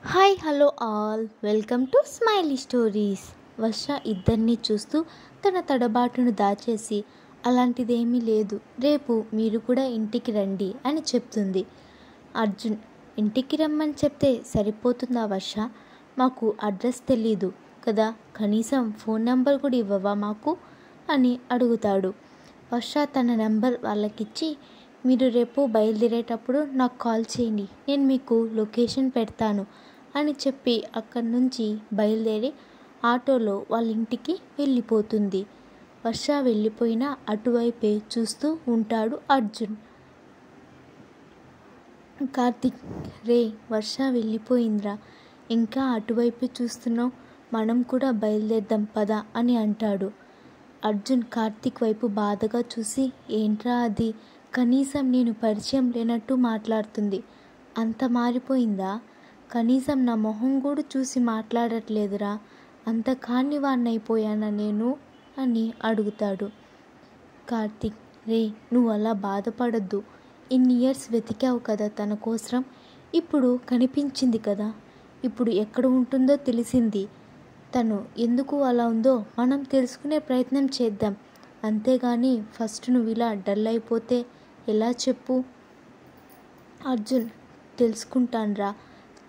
Hi hello all welcome to smiley stories. Varsha ఇద్దరిని చూస్తూ తన తడబాటును దాచేసి అలాంటిదేమీ లేదు, రేపు మీరు కూడా ఇంటికి రండి అని చెప్తుంది. అర్జున్, ఇంటికి రమ్మని చెప్తే సరిపోతుందా వర్ష? మాకు అడ్రస్ తెలీదు కదా, కనీసం ఫోన్ నెంబర్ కూడా ఇవ్వవా మాకు అని అడుగుతాడు. వర్ష తన నెంబర్ వాళ్ళకిచ్చి, మీరు రేపు బయలుదేరేటప్పుడు నాకు కాల్ చేయండి, నేను మీకు లొకేషన్ పెడతాను అని చెప్పి అక్కడి నుంచి బయలుదేరి ఆటోలో వాళ్ళ ఇంటికి వెళ్ళిపోతుంది. వర్ష వెళ్ళిపోయినా అటువైపే చూస్తూ ఉంటాడు అర్జున్. కార్తిక్, రే వర్ష వెళ్ళిపోయిందిరా, ఇంకా అటువైపే చూస్తున్నావు, మనం కూడా బయలుదేరదాం పద అని అంటాడు. అర్జున్ కార్తిక్ వైపు బాధగా చూసి, ఏంట్రా అది, కనీసం నేను పరిచయం లేనట్టు మాట్లాడుతుంది, అంత మారిపోయిందా, కనీసం నా మొహం కూడా చూసి మాట్లాడట్లేదురా, అంత కానివాణ్ణైపోయానా నేను అని అడుగుతాడు. కార్తిక్, రే నువ్వు అలా బాధపడద్దు, ఇన్ని ఇయర్స్ వెతికావు కదా తన కోసం, ఇప్పుడు కనిపించింది కదా, ఇప్పుడు ఎక్కడ ఉంటుందో తెలిసింది, తను ఎందుకు అలా ఉందో మనం తెలుసుకునే ప్రయత్నం చేద్దాం, అంతేగాని ఫస్ట్ నువ్వు ఇలా డల్ అయిపోతే ఎలా చెప్పు. అర్జున్, తెలుసుకుంటానురా,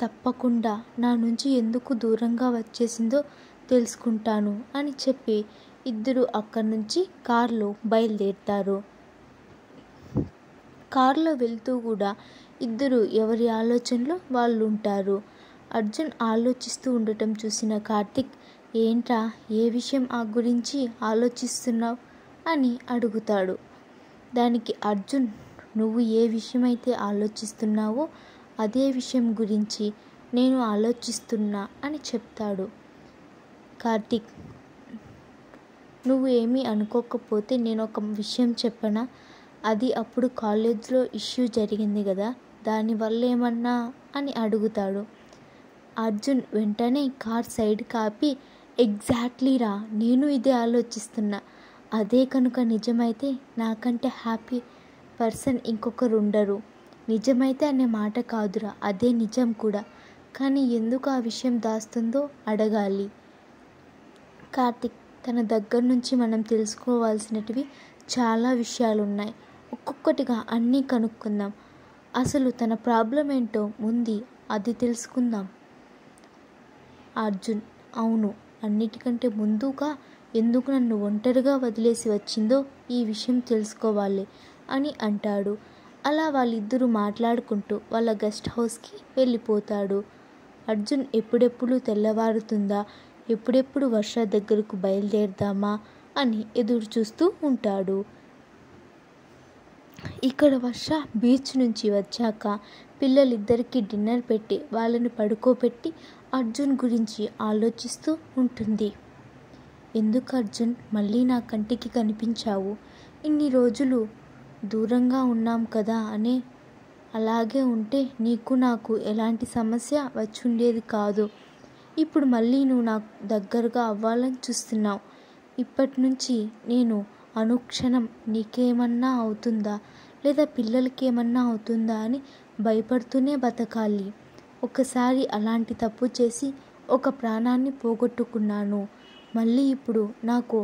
తప్పకుండా నా నుంచి ఎందుకు దూరంగా వచ్చేసిందో తెలుసుకుంటాను అని చెప్పి ఇద్దరు అక్కడి నుంచి కారులో బయలుదేరుతారు. కారులో వెళ్తూ కూడా ఇద్దరు ఎవరి ఆలోచనలో వాళ్ళు ఉంటారు. అర్జున్ ఆలోచిస్తూ ఉండటం చూసిన కార్తిక్, ఏంట్రా ఏ విషయం ఆ గురించి ఆలోచిస్తున్నావు అని అడుగుతాడు. దానికి అర్జున్, నువ్వు ఏ విషయమైతే ఆలోచిస్తున్నావో అదే విషయం గురించి నేను ఆలోచిస్తున్నా అని చెప్తాడు. కార్తిక్, నువ్వు ఏమీ అనుకోకపోతే నేను ఒక విషయం చెప్పనా, అది అప్పుడు కాలేజ్లో ఇష్యూ జరిగింది కదా, దానివల్ల ఏమన్నా అని అడుగుతాడు. అర్జున్ వెంటనే కార్ సైడ్ కాపి, ఎగ్జాక్ట్లీరా నేను ఇదే ఆలోచిస్తున్నా, అదే కనుక నిజమైతే నాకంటే హ్యాపీ పర్సన్ ఇంకొకరు ఉండరు, నిజమైతే అనే మాట కాదురా, అదే నిజం కూడా, కానీ ఎందుకు ఆ విషయం దాస్తుందో అడగాలి. కార్తిక్, తన దగ్గర నుంచి మనం తెలుసుకోవాల్సినటివి చాలా విషయాలు ఉన్నాయి, ఒక్కొక్కటిగా అన్నీ కనుక్కుందాం, అసలు తన ప్రాబ్లం ఏంటో ముందు అది తెలుసుకుందాం. అర్జున్, అవును, అన్నిటికంటే ముందుగా ఎందుకు నన్ను ఒంటరిగా వదిలేసి వచ్చిందో ఈ విషయం తెలుసుకోవాలి అని అంటాడు. అలా వాళ్ళిద్దరూ మాట్లాడుకుంటూ వాళ్ళ గెస్ట్ హౌస్కి వెళ్ళిపోతాడు. అర్జున్ ఎప్పుడెప్పుడు తెల్లవారుతుందా, ఎప్పుడెప్పుడు వర్ష దగ్గరకు బయలుదేరదామా అని ఎదురు చూస్తూ ఉంటాడు. ఇక్కడ వర్ష బీచ్ నుంచి వచ్చాక పిల్లలిద్దరికీ డిన్నర్ పెట్టి వాళ్ళని పడుకోబెట్టి అర్జున్ గురించి ఆలోచిస్తూ ఉంటుంది. ఎందుకు అర్జున్ మళ్ళీ నా కంటికి కనిపించావు, ఇన్ని రోజులు దూరంగా ఉన్నాం కదా అని, అలాగే ఉంటే నీకు నాకు ఎలాంటి సమస్య వచ్చుండేది కాదు, ఇప్పుడు మళ్ళీ నువ్వు నాకు దగ్గరగా అవ్వాలని చూస్తున్నావు, ఇప్పటి నుంచి నేను అనుక్షణం నీకేమన్నా అవుతుందా లేదా పిల్లలకి ఏమన్నా అవుతుందా అని భయపడుతూనే బతకాలి, ఒకసారి అలాంటి తప్పు చేసి ఒక ప్రాణాన్ని పోగొట్టుకున్నాను, మళ్ళీ ఇప్పుడు నాకు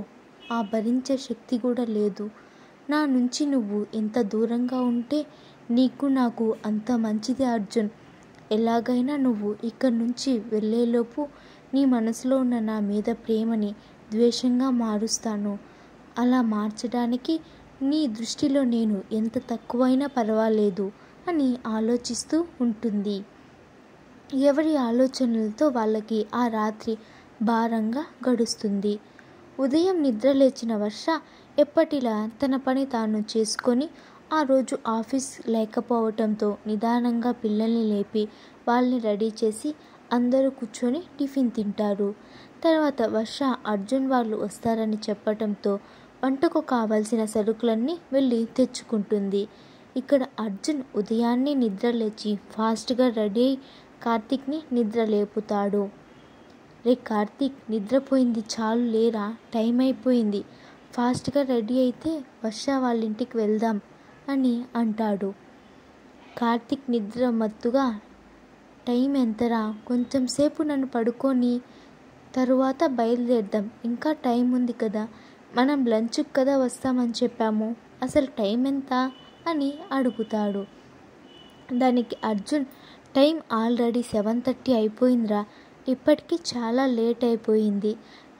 ఆ భరించే శక్తి కూడా లేదు, నా నుంచి నువ్వు ఎంత దూరంగా ఉంటే నీకు నాకు అంత మంచిది అర్జున్, ఎలాగైనా నువ్వు ఇక్కడి నుంచి వెళ్ళేలోపు నీ మనసులో ఉన్న నా మీద ప్రేమని ద్వేషంగా మారుస్తాను, అలా మార్చడానికి నీ దృష్టిలో నేను ఎంత తక్కువైనా పర్వాలేదు అని ఆలోచిస్తూ ఉంటుంది. ఎవరి ఆలోచనలతో వాళ్ళకి ఆ రాత్రి భారంగా గడుస్తుంది. ఉదయం నిద్ర లేచిన వర్ష ఎప్పటిలా తన పని తాను చేసుకొని, ఆ రోజు ఆఫీస్ లేకపోవటంతో నిదానంగా పిల్లల్ని లేపి వాళ్ళని రెడీ చేసి అందరూ కూర్చొని టిఫిన్ తింటారు. తర్వాత వర్ష అర్జున్ వాళ్ళు వస్తారని చెప్పటంతో వంటకు కావాల్సిన సరుకులన్నీ వెళ్ళి తెచ్చుకుంటుంది. ఇక్కడ అర్జున్ ఉదయాన్నే నిద్ర లేచి ఫాస్ట్గా రెడీ అయి కార్తిక్ని నిద్ర లేపుతాడు. రే కార్తిక్, నిద్రపోయింది చాలు లేరా, టైం అయిపోయింది, ఫాస్ట్గా రెడీ అయితే వర్ష వాళ్ళ ఇంటికి వెళ్దాం అని అంటాడు. కార్తిక్ నిద్ర మత్తుగా టైం ఎంతరా, కొంచెం సేపు నన్ను పడుకొని తరువాత బయలుదేరదాం, ఇంకా టైం ఉంది కదా, మనం లంచ్కి కదా వస్తామని చెప్పాము, అసలు టైం ఎంత అని అడుగుతాడు. దానికి అర్జున్, టైం ఆల్రెడీ 7:30 అయిపోయిందిరా, ఇప్పటికీ చాలా లేట్ అయిపోయింది,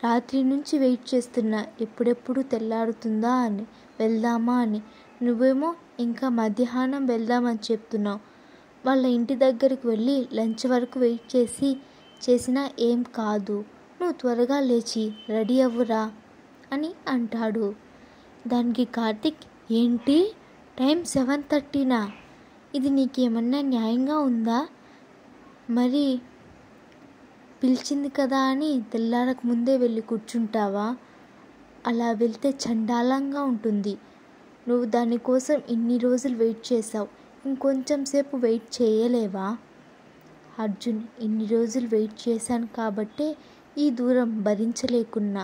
రాత్రి నుంచి వెయిట్ చేస్తున్నా ఎప్పుడెప్పుడు తెల్లారుతుందా అని వెళ్దామా అని, నువ్వేమో ఇంకా మధ్యాహ్నం వెళ్దామని చెప్తున్నావు, వాళ్ళ ఇంటి దగ్గరికి వెళ్ళి లంచ్ వరకు వెయిట్ చేసినా ఏం కాదు, నువ్వు త్వరగా లేచి రెడీ అవ్వురా అని అంటాడు. దానికి కార్తిక్, ఏంటి టైం 7:30నా, ఇది నీకేమన్నా న్యాయంగా ఉందా, మరి పిలిచింది కదా అని తెల్లారకు ముందే వెళ్ళి కూర్చుంటావా, అలా వెళ్తే చండాలంగా ఉంటుంది, నువ్వు దానికోసం ఇన్ని రోజులు వెయిట్ చేసావు, ఇంకొంచెం సేపు వెయిట్ చేయలేవా. అర్జున్, ఇన్ని రోజులు వెయిట్ చేశాను కాబట్టే ఈ దూరం భరించలేకున్నా,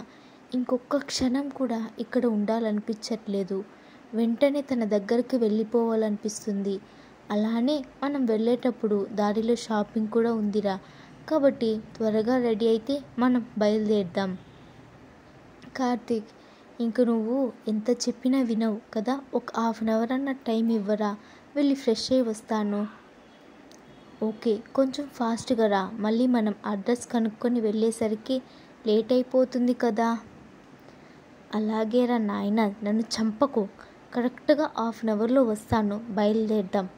ఇంకొక క్షణం కూడా ఇక్కడ ఉండాలనిపించట్లేదు, వెంటనే తన దగ్గరికి వెళ్ళిపోవాలనిపిస్తుంది, అలానే మనం వెళ్ళేటప్పుడు దారిలో షాపింగ్ కూడా ఉందిరా, కాబట్టి త్వరగా రెడీ అయితే మనం బయలుదేరదాం. కార్తీక్, ఇంక నువ్వు ఎంత చెప్పినా వినవు కదా, ఒక 1/2 అవర్ అన్న టైం ఇవ్వరా, వెళ్ళి ఫ్రెష్ అయ్యి వస్తాను. ఓకే, కొంచెం ఫాస్ట్గా రా, మళ్ళీ మనం అడ్రస్ కనుక్కొని వెళ్ళేసరికి లేట్ అయిపోతుంది కదా. అలాగేరా నాయన, నన్ను చంపకు, కరెక్ట్గా 1/2 అవర్లో వస్తాను, బయలుదేరదాం.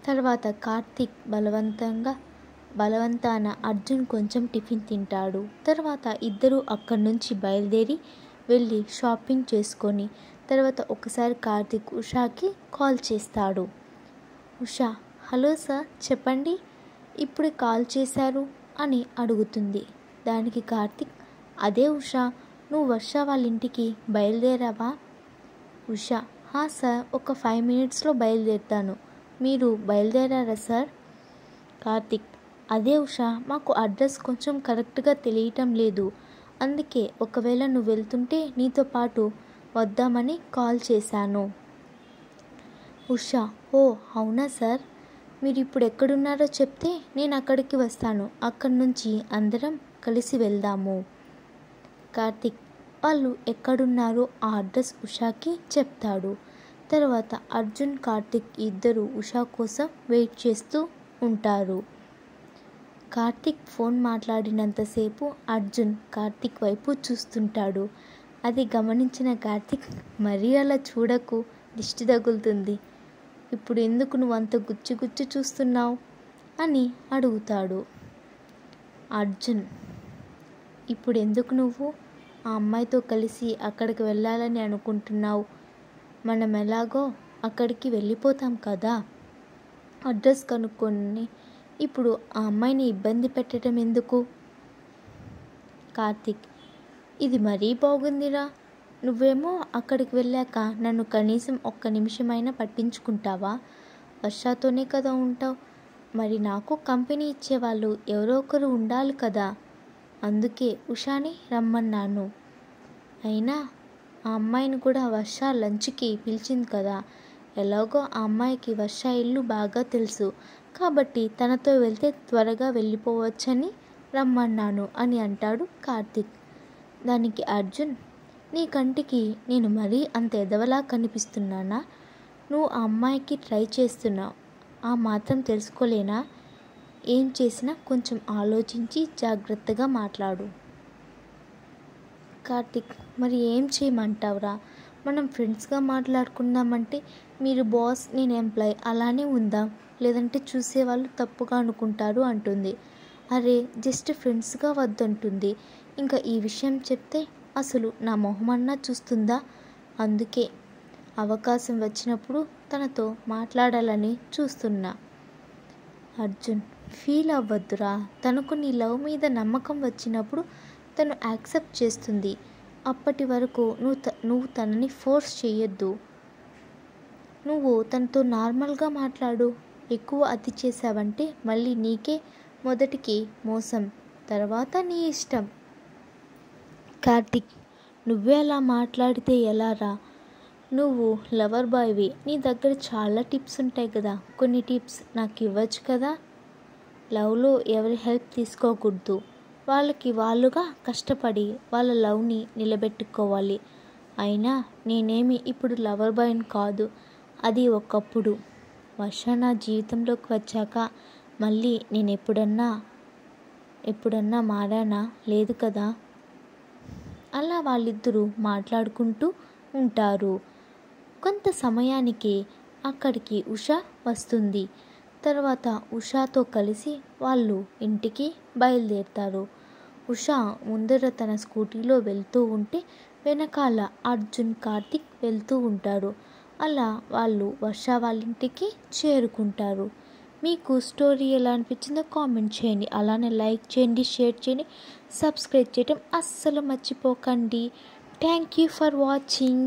తర్వాత కార్తీక్ బలవంతాన అర్జున్ కొంచెం టిఫిన్ తింటాడు. తర్వాత ఇద్దరు అక్కడి నుంచి బయలుదేరి వెళ్ళి షాపింగ్ చేసుకొని తర్వాత ఒకసారి కార్తీక్ ఉషాకి కాల్ చేస్తాడు. ఉషా, హలో సార్, చెప్పండి, ఇప్పుడు కాల్ చేశారు అని అడుగుతుంది. దానికి కార్తీక్, అదే ఉషా, నువ్వు వర్ష వాళ్ళ ఇంటికి బయలుదేరావా. ఉషా, హా సార్, ఒక 5 మినిట్స్లో బయలుదేరుతాను, మీరు బయలుదేరారా సార్. కార్తీక్, అదే ఉషా, మాకు అడ్రస్ కొంచెం కరెక్ట్గా తెలియటం లేదు, అందుకే ఒకవేళ నువ్వు వెళ్తుంటే నీతో పాటు వద్దామని కాల్ చేశాను. ఉషా, ఓ అవునా సార్, మీరు ఇప్పుడు ఎక్కడున్నారో చెప్తే నేను అక్కడికి వస్తాను, అక్కడి నుంచి అందరం కలిసి వెళ్దాము. కార్తీక్, వాళ్ళు ఎక్కడున్నారో ఆ అడ్రస్ ఉషాకి చెప్తాడు. తర్వాత అర్జున్ కార్తీక్ ఇద్దరు ఉషా కోసం వెయిట్ చేస్తూ ఉంటారు. కార్తీక్ ఫోన్ మాట్లాడినంతసేపు అర్జున్ కార్తీక్ వైపు చూస్తుంటాడు. అది గమనించిన కార్తీక్, మరీ అలా చూడకు, దిష్టి తగులుతుంది, ఇప్పుడు ఎందుకు నువ్వు అంత గుచ్చి చూస్తున్నావు అని అడుగుతాడు. అర్జున్, ఇప్పుడు ఎందుకు నువ్వు ఆ అమ్మాయితో కలిసి అక్కడికి వెళ్ళాలని అనుకుంటున్నావు, మనం ఎలాగో అక్కడికి వెళ్ళిపోతాం కదా, అడ్రస్ కనుక్కొని ఇప్పుడు ఆ అమ్మాయిని ఇబ్బంది పెట్టడం ఎందుకు. కార్తీక్, ఇది మరీ బాగుందిరా, నువ్వేమో అక్కడికి వెళ్ళాక నన్ను కనీసం 1 నిమిషమైనా పట్టించుకుంటావా, వర్షాతోనే కదా ఉంటావు, మరి నాకు కంపెనీ ఇచ్చేవాళ్ళు ఎవరో ఒకరు ఉండాలి కదా, అందుకే ఉషాని రమ్మన్నాను, అయినా ఆ అమ్మాయిని కూడా వర్ష లంచ్కి పిలిచింది కదా, ఎలాగో ఆ అమ్మాయికి వర్ష ఇల్లు బాగా తెలుసు కాబట్టి తనతో వెళ్తే త్వరగా వెళ్ళిపోవచ్చని రమ్మన్నాను అని అంటాడు కార్తీక్. దానికి అర్జున్, నీ కంటికి నేను మరీ అంత ఎదవలా కనిపిస్తున్నానా, నువ్వు ఆ అమ్మాయికి ట్రై చేస్తున్నావు, ఆ మాత్రం తెలుసుకోలేనా, ఏం చేసినా కొంచెం ఆలోచించి జాగ్రత్తగా మాట్లాడు. కార్తీక్, మరి ఏం చేయమంటావురా, మనం ఫ్రెండ్స్గా మాట్లాడుకుందామంటే మీరు బాస్ నేను ఎంప్లాయ్ అలానే ఉందాం, లేదంటే చూసేవాళ్ళు తప్పుగా అనుకుంటారు అంటుంది. అరే జస్ట్ ఫ్రెండ్స్గా వద్దంటుంది, ఇంకా ఈ విషయం చెప్తే అసలు నా మొహమన్నా చూస్తుందా, అందుకే అవకాశం వచ్చినప్పుడు తనతో మాట్లాడాలని చూస్తున్నా. అర్జున్, ఫీల్ అవ్వద్దురా, తనకు నీ లవ్ మీద నమ్మకం వచ్చినప్పుడు తను యాక్సెప్ట్ చేస్తుంది, అప్పటి వరకు నువ్వు తనని ఫోర్స్ చేయొద్దు, నువ్వు తనతో నార్మల్గా మాట్లాడు, ఎక్కువ అతి చేసావంటే మళ్ళీ నీకే మొదటికి మోసం, తర్వాత నీ ఇష్టం. కార్తీక్, నువ్వే అలా మాట్లాడితే ఎలా రా, నువ్వు లవర్ బాయ్వి, నీ దగ్గర చాలా టిప్స్ ఉంటాయి కదా, కొన్ని టిప్స్ నాకు ఇవ్వచ్చు కదా. లవ్లో ఎవరి హెల్ప్ తీసుకోకూడదు. వాళ్ళకి వాళ్ళుగా కష్టపడి వాళ్ళ లవ్ని నిలబెట్టుకోవాలి. అయినా నేనేమి ఇప్పుడు లవర్ బాయ్ని కాదు, అది ఒకప్పుడు. వర్ష నా జీవితంలోకి వచ్చాక మళ్ళీ నేను ఎప్పుడన్నా మారానా? లేదు కదా. అలా వాళ్ళిద్దరూ మాట్లాడుకుంటూ ఉంటారు. కొంత సమయానికి అక్కడికి ఉష వస్తుంది. తర్వాత ఉషాతో కలిసి వాళ్ళు ఇంటికి బయలుదేరుతారు. ఉష ముందర తన స్కూటీలో వెళ్తూ ఉంటే వెనకాల అర్జున్, కార్తిక్ వెళ్తూ ఉంటారు. అలా వాళ్ళు వర్ష వాళ్ళ ఇంటికి చేరుకుంటారు. మీకు స్టోరీ ఎలా అనిపించిందో కామెంట్ చేయండి. అలానే లైక్ చేయండి, షేర్ చేయండి, సబ్స్క్రైబ్ చేయడం అస్సలు మర్చిపోకండి. Thank you for watching.